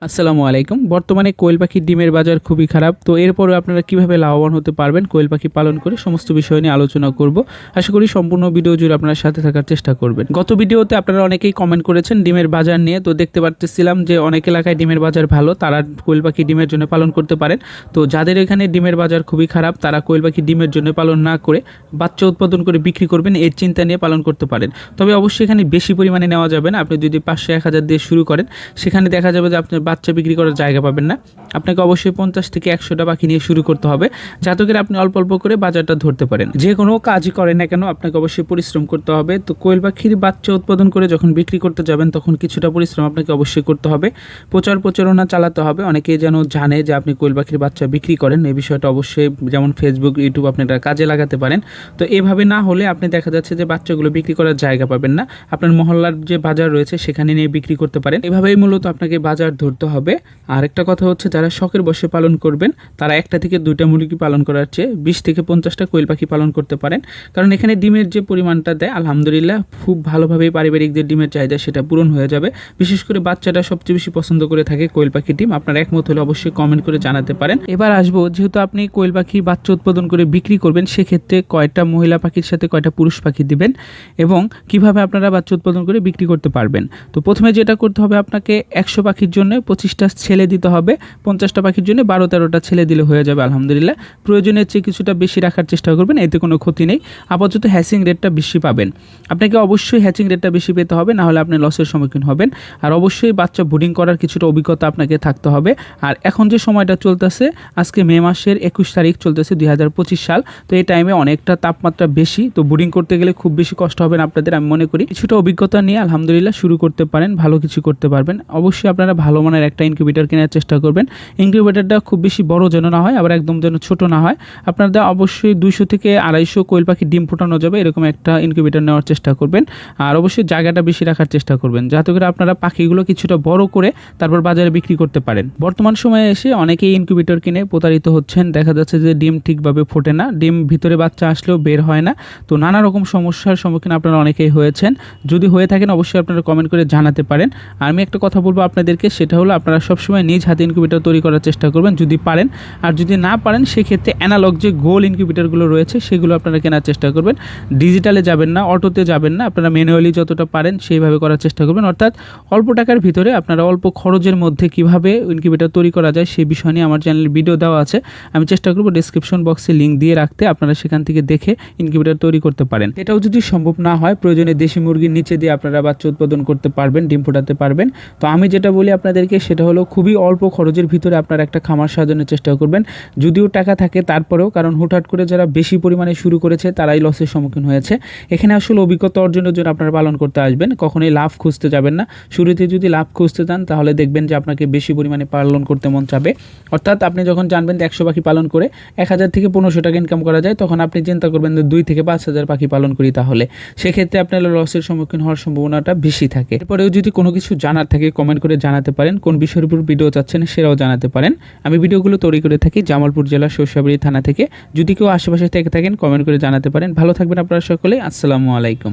আসসালামু আলাইকুম। বর্তমানে কোয়েল পাখির ডিমের বাজার খুবই খারাপ। তো এরপরেও আপনারা কিভাবে লাভবান হতে পারবেন কোয়েল পাখি পালন করে সমস্ত বিষয় নিয়ে আলোচনা করব। আশা করি সম্পূর্ণ ভিডিও জুড়ে আপনারা সাথে থাকার চেষ্টা করবেন। গত ভিডিওতে আপনারা অনেকেই কমেন্ট করেছেন ডিমের বাজার নিয়ে। তো দেখতে পাচ্ছিলাম যে অনেক এলাকায় ডিমের বাজার ভালো, তারা কোয়েল পাখি ডিমের জন্য পালন করতে পারেন। তো যাদের এখানে ডিমের বাজার খুবই খারাপ তারা কোয়েল পাখি ডিমের জন্য পালন না করে বাচ্চা উৎপাদন করে বিক্রি করবেন এর চিন্তা নিয়ে পালন করতে পারেন। তবে অবশ্যই এখানে বেশি পরিমাণে নেওয়া যাবে না। আপনি যদি 500-1000 দিয়ে শুরু করেন সেখানে দেখা যাবে যে আপনার বাচ্চা বিক্রি করার জায়গা পাবেন না। আপনাকে অবশ্যই 50 থেকে 100টা পাখি নিয়ে শুরু করতে হবে, যাতে করে আপনি অল্প অল্প করে বাজারটা ধরতে পারেন। যে কোনো কাজই করেন না কেন আপনাকে অবশ্যই পরিশ্রম করতে হবে। তো কোয়েল পাখির বাচ্চা উৎপাদন করে যখন বিক্রি করতে যাবেন তখন কিছুটা পরিশ্রম আপনাকে অবশ্যই করতে হবে, প্রচারণা চালাতে হবে। অনেকেই যেন জানে যে আপনি কোয়েল পাখির বাচ্চা বিক্রি করেন, এই বিষয়টা অবশ্যই যেমন ফেসবুক, ইউটিউব আপনারা কাজে লাগাতে পারেন। তো এভাবে না হলে আপনি দেখা যাচ্ছে যে বাচ্চাগুলো বিক্রি করার জায়গা পাবেন না। আপনার মহল্লার যে বাজার রয়েছে সেখানে নিয়ে বিক্রি করতে পারেন। এভাবেই মূলত আপনাকে বাজার ধরতে হবে। আর একটা কথা হচ্ছে, যারা শখের বসে পালন করবেন তারা 1টা থেকে 2টা মুরগি পালন করার চেয়ে 20 থেকে 50টা কোয়েল পাখি পালন করতে পারেন। কারণ এখানে ডিমের যে পরিমাণটা দেয় আলহামদুলিল্লাহ খুব ভালোভাবে পারিবারিক যে ডিমের চাহিদা সেটা পূরণ হয়ে যাবে। বিশেষ করে বাচ্চাটা সবচেয়ে বেশি পছন্দ করে থাকে কোয়েল পাখি ডিম। আপনারা একমত হলে অবশ্যই কমেন্ট করে জানাতে পারেন। এবার আসবো, যেহেতু আপনি কোয়েল পাখি বাচ্চা উৎপাদন করে বিক্রি করবেন সেক্ষেত্রে কয়টা মহিলা পাখির সাথে কয়টা পুরুষ পাখি দিবেন এবং কিভাবে আপনারা বাচ্চা উৎপাদন করে বিক্রি করতে পারবেন। তো প্রথমে যেটা করতে হবে, আপনাকে 100 পাখির জন্য 25টা ছেলে দিতে হবে, 50টা পাখির জন্য 12-13টা ছেলে দিলে হয়ে যাবে আলহামদুলিল্লাহ। প্রয়োজনের চেয়ে কিছুটা বেশি রাখার চেষ্টা করবেন, এতে কোনো ক্ষতি নেই। আপাতত হ্যাচিং রেটটা বেশি পাবেন। আপনাকে অবশ্যই হ্যাচিং রেটটা বেশি পেতে হবে, না হলে আপনি লসের সম্মুখীন হবেন। আর অবশ্যই বাচ্চা ব্রুডিং করার কিছুটা অভিজ্ঞতা আপনাকে থাকতে হবে। আর এখন যে সময়টা চলতেছে, আজকে মে মাসের 21 তারিখ চলতেছে 2025 সাল। তো এই টাইমে অনেকটা তাপমাত্রা বেশি, তো ব্রুডিং করতে গেলে খুব বেশি কষ্ট হবে না আপনাদের। আমি মনে করি কিছুটা অভিজ্ঞতা নিয়ে আলহামদুলিল্লাহ শুরু করতে পারেন, ভালো কিছু করতে পারবেন। অবশ্যই আপনারা ভালো মানের একটা ইনকিউবেটর কেনার চেষ্টা করবেন। ইনকিউবেটরটা খুব বেশি বড় যেন না হয়, আবার একদম যেন ছোট না হয়। আপনাদের অবশ্যই 200 থেকে 250 কোয়েল পাখি ডিম ফোটানো যাবে এরকম একটা ইনকিউবেটর নেওয়ার চেষ্টা করবেন। আর অবশ্যই জায়গাটা বেশি রাখার চেষ্টা করবেন, যাতে করে আপনারা পাখিগুলো কিছুটা বড় করে তারপর বাজারে বিক্রি করতে পারেন। বর্তমান সময়ে এসে অনেকেই ইনকিউবেটর কিনে প্রতারিত হচ্ছেন। দেখা যাচ্ছে যে ডিম ঠিকভাবে ফোটে না, ডিম ভিতরে বাচ্চা আসলেও বের হয় না। তো নানা রকম সমস্যার সম্মুখীন আপনারা অনেকেই হয়েছেন। যদি হয়ে থাকেন অবশ্যই আপনারা কমেন্ট করে জানাতে পারেন। আর আমি একটা কথা বলবো আপনাদেরকে, সেটা হলো আপনারা সবসময় নিজ হাতে ইনকিউবেটর তৈরি করার চেষ্টা করবেন যদি পারেন। আর যদি না পারেন সেক্ষেত্রে অ্যানালগ যে গোল ইনকিউবেটরগুলো রয়েছে সেগুলো আপনারা কেনার চেষ্টা করবেন। ডিজিটালে যাবেন না, অটোতে যাবেন না, আপনারা ম্যানুয়ালি যতটা পারেন সেইভাবে করার চেষ্টা করবেন। অর্থাৎ অল্প টাকার ভিতরে আপনারা অল্প খরচের মধ্যে কিভাবে ইনকিউবেটর তৈরি করা যায় সেই বিষয় নিয়ে আমার চ্যানেলে ভিডিও দেওয়া আছে। আমি চেষ্টা করব ডেসক্রিপশন বক্সে লিঙ্ক দিয়ে রাখতে, আপনারা সেখান থেকে দেখে ইনকিউবেটর তৈরি করতে পারেন। এটাও যদি সম্ভব না হয় প্রয়োজনে দেশি মুরগির নিচে দিয়ে আপনারা বাচ্চা উৎপাদন করতে পারবেন, ডিম ফোটাতে পারবেন। তো আমি যেটা বলি আপনাদেরকে সেটা হলো খুবই অল্প খরচের ভিতরে আপনারা একটা খামার সাজানোর চেষ্টা করবেন। যদিও টাকা থাকে তারপরেও, কারণ হুটহাট করে যারা বেশি পরিমাণে শুরু করেছে তারাই লসের সম্মুখীন হয়েছে। এখানে আসলে অভিজ্ঞতা অর্জনের জন্য আপনারা পালন করতে আসবেন, কখনোই লাভ খুঁজতে যাবেন না। শুরুতে যদি লাভ খুঁজতে যান তাহলে দেখবেন যে আপনাকে বেশি পরিমাণে পালন করতে মন চাবে। অর্থাৎ আপনি যখন জানবেন যে 100 পাখি পালন করে 1000 থেকে 1500 টাকা ইনকাম করা যায়, তখন আপনি চিন্তা করবেন যে 2 থেকে 5000 পাখি পালন করি, তাহলে সেক্ষেত্রে আপনার লসের সম্মুখীন হওয়ার সম্ভাবনাটা বেশি থাকে। এরপরেও যদি কোনো কিছু জানার থাকে কমেন্ট করে জানাতে পারেন, কোন বিষয়ের উপর ভিডিও চাচ্ছেন সেটাও জানাতে পারেন। আমি ভিডিওগুলো তৈরি করে থাকি জামালপুর জেলার সরিষাবাড়ি থানা থেকে। যদি কেউ আশেপাশে থেকে থাকেন কমেন্ট করে জানাতে পারেন। ভালো থাকবেন আপনারা সকলে। আসসালামু আলাইকুম।